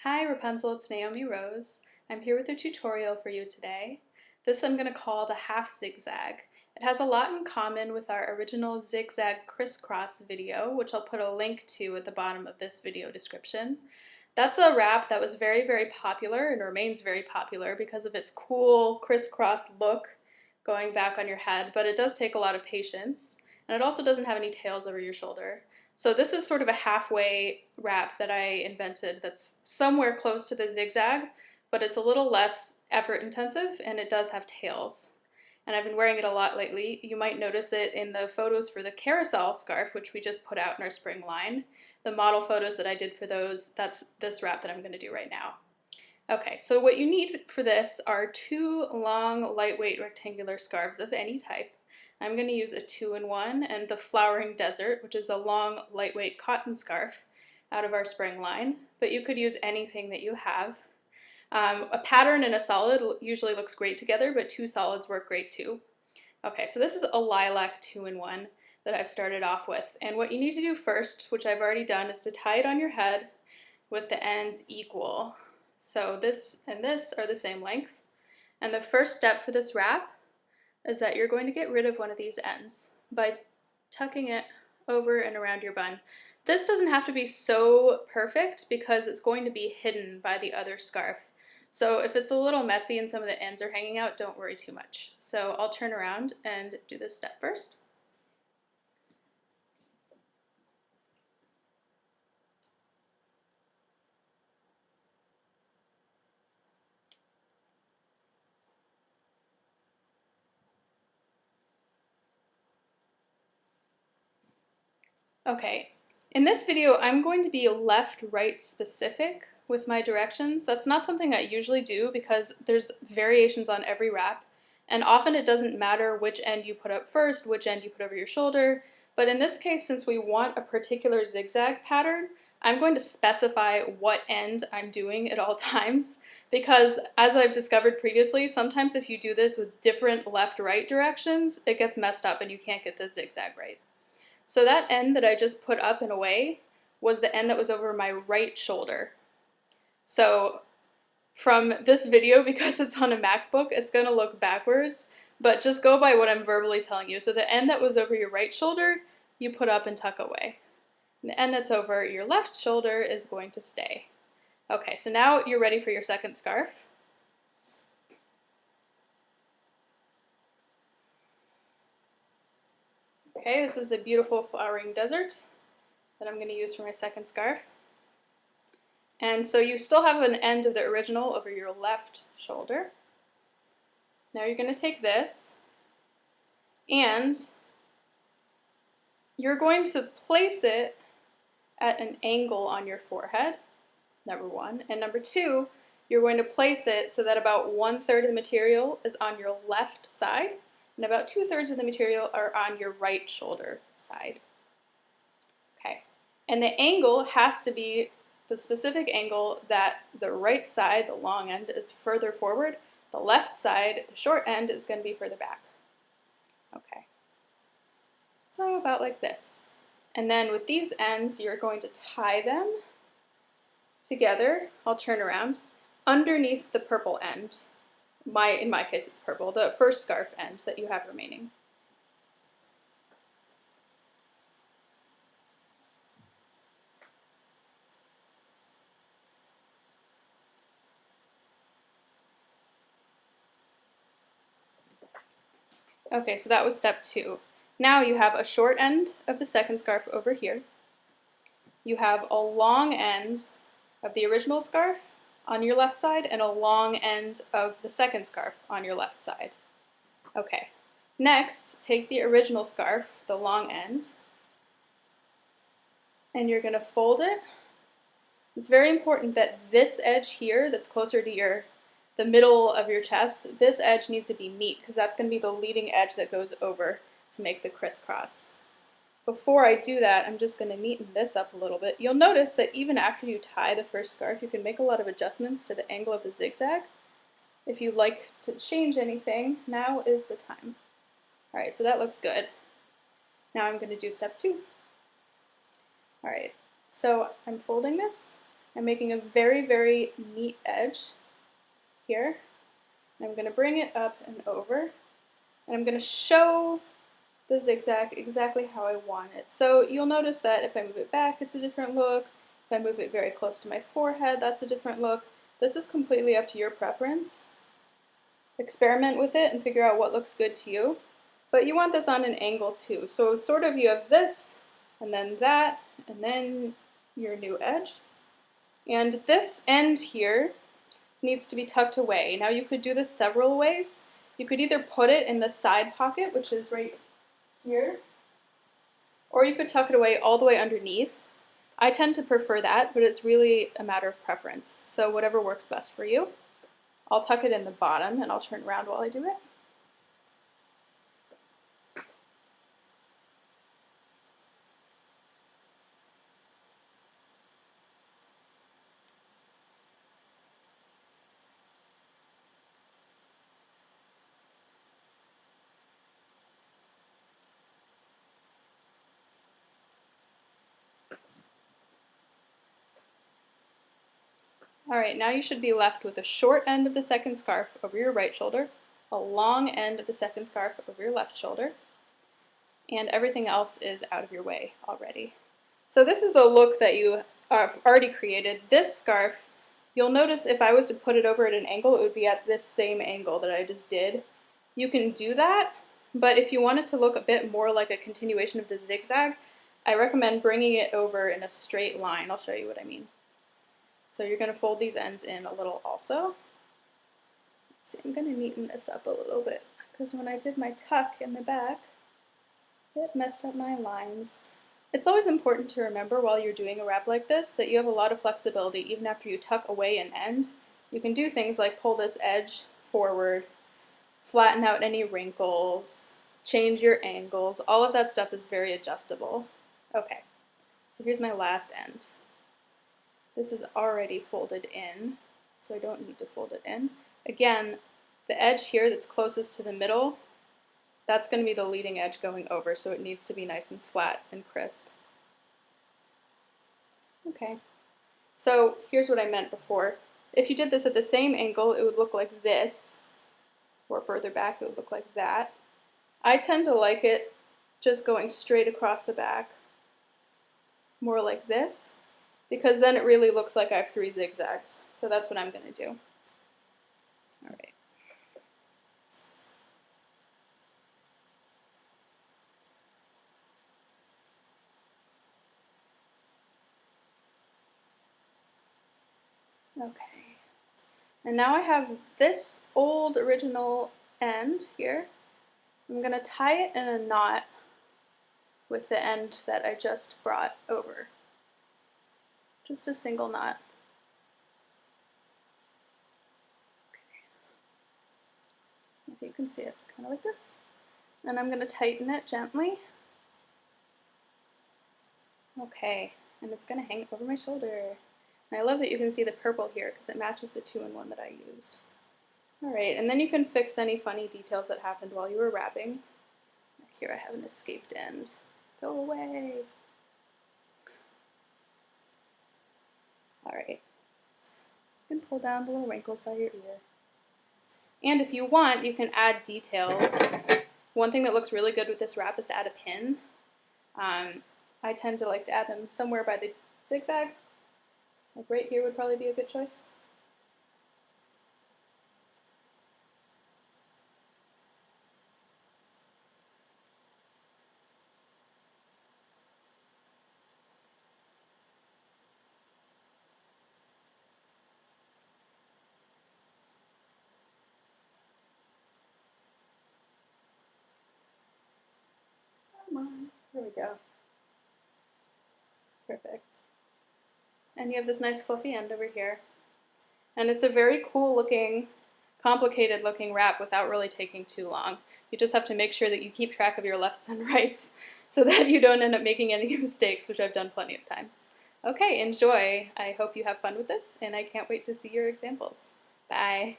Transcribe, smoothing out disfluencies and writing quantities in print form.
Hi Rapunzel, it's Naomi Rose. I'm here with a tutorial for you today. This I'm going to call the half zigzag. It has a lot in common with our original zigzag crisscross video, which I'll put a link to at the bottom of this video description. That's a wrap that was very popular and remains very popular because of its cool crisscross look going back on your head, but it does take a lot of patience, and it also doesn't have any tails over your shoulder. So this is sort of a halfway wrap that I invented that's somewhere close to the zigzag, but it's a little less effort intensive and it does have tails. And I've been wearing it a lot lately. You might notice it in the photos for the carousel scarf, which we just put out in our spring line. The model photos that I did for those, that's this wrap that I'm going to do right now. Okay, so what you need for this are two long, lightweight rectangular scarves of any type. I'm going to use a 2-in-1 and the Flowering Desert, which is a long, lightweight cotton scarf out of our spring line, but you could use anything that you have. A pattern and a solid usually looks great together, but two solids work great too. Okay, so this is a lilac 2-in-1 that I've started off with, and what you need to do first, which I've already done, is to tie it on your head with the ends equal. So this and this are the same length, and the first step for this wrap is that you're going to get rid of one of these ends by tucking it over and around your bun. This doesn't have to be so perfect because it's going to be hidden by the other scarf. So if it's a little messy and some of the ends are hanging out, don't worry too much. So I'll turn around and do this step first. Okay, in this video I'm going to be left-right specific with my directions. That's not something I usually do because there's variations on every wrap, and often it doesn't matter which end you put up first, which end you put over your shoulder, but in this case, since we want a particular zigzag pattern, I'm going to specify what end I'm doing at all times, because as I've discovered previously, sometimes if you do this with different left-right directions, it gets messed up and you can't get the zigzag right. So that end that I just put up and away was the end that was over my right shoulder. So from this video, because it's on a MacBook, it's going to look backwards, but just go by what I'm verbally telling you. So the end that was over your right shoulder, you put up and tuck away. And the end that's over your left shoulder is going to stay. Okay, so now you're ready for your second scarf. Okay, this is the beautiful Flowering Desert that I'm going to use for my second scarf. And so you still have an end of the original over your left shoulder. Now you're going to take this and you're going to place it at an angle on your forehead, number one. And number two, you're going to place it so that about 1/3 of the material is on your left side and about 2/3 of the material are on your right shoulder side. Okay, and the angle has to be the specific angle that the right side, the long end, is further forward. The left side, the short end, is going to be further back. Okay, so about like this. And then with these ends, you're going to tie them together. I'll turn around underneath the purple end. In my case, it's purple, the first scarf end that you have remaining. Okay, so that was step 2. Now you have a short end of the second scarf over here. You have a long end of the original scarf on your left side and a long end of the second scarf on your left side. Okay, next take the original scarf, the long end, and you're going to fold it. It's very important that this edge here that's closer to the middle of your chest, this edge needs to be neat because that's going to be the leading edge that goes over to make the crisscross. Before I do that, I'm just going to neaten this up a little bit. You'll notice that even after you tie the first scarf, you can make a lot of adjustments to the angle of the zigzag. If you'd like to change anything, now is the time. Alright, so that looks good. Now I'm going to do step 2. Alright, so I'm folding this, I'm making a very, very neat edge here. I'm going to bring it up and over, and I'm going to show the zigzag exactly how I want it. So you'll notice that if I move it back, it's a different look. If I move it very close to my forehead, that's a different look. This is completely up to your preference. Experiment with it and figure out what looks good to you. But you want this on an angle too. So sort of you have this, and then that, and then your new edge. And this end here needs to be tucked away. Now you could do this several ways. You could either put it in the side pocket, which is right here, or you could tuck it away all the way underneath. I tend to prefer that, but it's really a matter of preference. So whatever works best for you. I'll tuck it in the bottom and I'll turn around while I do it. Alright, now you should be left with a short end of the second scarf over your right shoulder, a long end of the second scarf over your left shoulder, and everything else is out of your way already. So this is the look that you have already created. This scarf, you'll notice if I was to put it over at an angle, it would be at this same angle that I just did. You can do that, but if you want it to look a bit more like a continuation of the zigzag, I recommend bringing it over in a straight line. I'll show you what I mean. So you're going to fold these ends in a little also. Let's see, I'm going to neaten this up a little bit because when I did my tuck in the back, it messed up my lines. It's always important to remember while you're doing a wrap like this that you have a lot of flexibility even after you tuck away an end. You can do things like pull this edge forward, flatten out any wrinkles, change your angles. All of that stuff is very adjustable. Okay, so here's my last end. This is already folded in, so I don't need to fold it in. Again, the edge here that's closest to the middle, that's going to be the leading edge going over, so it needs to be nice and flat and crisp. Okay, so here's what I meant before. If you did this at the same angle, it would look like this, or further back, it would look like that. I tend to like it just going straight across the back, more like this, because then it really looks like I have 3 zigzags. So that's what I'm going to do. All right. Okay. And now I have this old original end here. I'm going to tie it in a knot with the end that I just brought over. Just a single knot. Okay. You can see it kind of like this. And I'm going to tighten it gently. Okay, and it's going to hang over my shoulder. And I love that you can see the purple here because it matches the 2-in-1 that I used. Alright, and then you can fix any funny details that happened while you were wrapping. Like here I have an escaped end. Go away! Alright, you can pull down the little wrinkles by your ear. And if you want, you can add details. One thing that looks really good with this wrap is to add a pin. I tend to like to add them somewhere by the zigzag. Like right here would probably be a good choice. Come on, there we go. Perfect. And you have this nice fluffy end over here. And it's a very cool looking, complicated looking wrap without really taking too long. You just have to make sure that you keep track of your lefts and rights so that you don't end up making any mistakes, which I've done plenty of times. Okay, enjoy. I hope you have fun with this, and I can't wait to see your examples. Bye.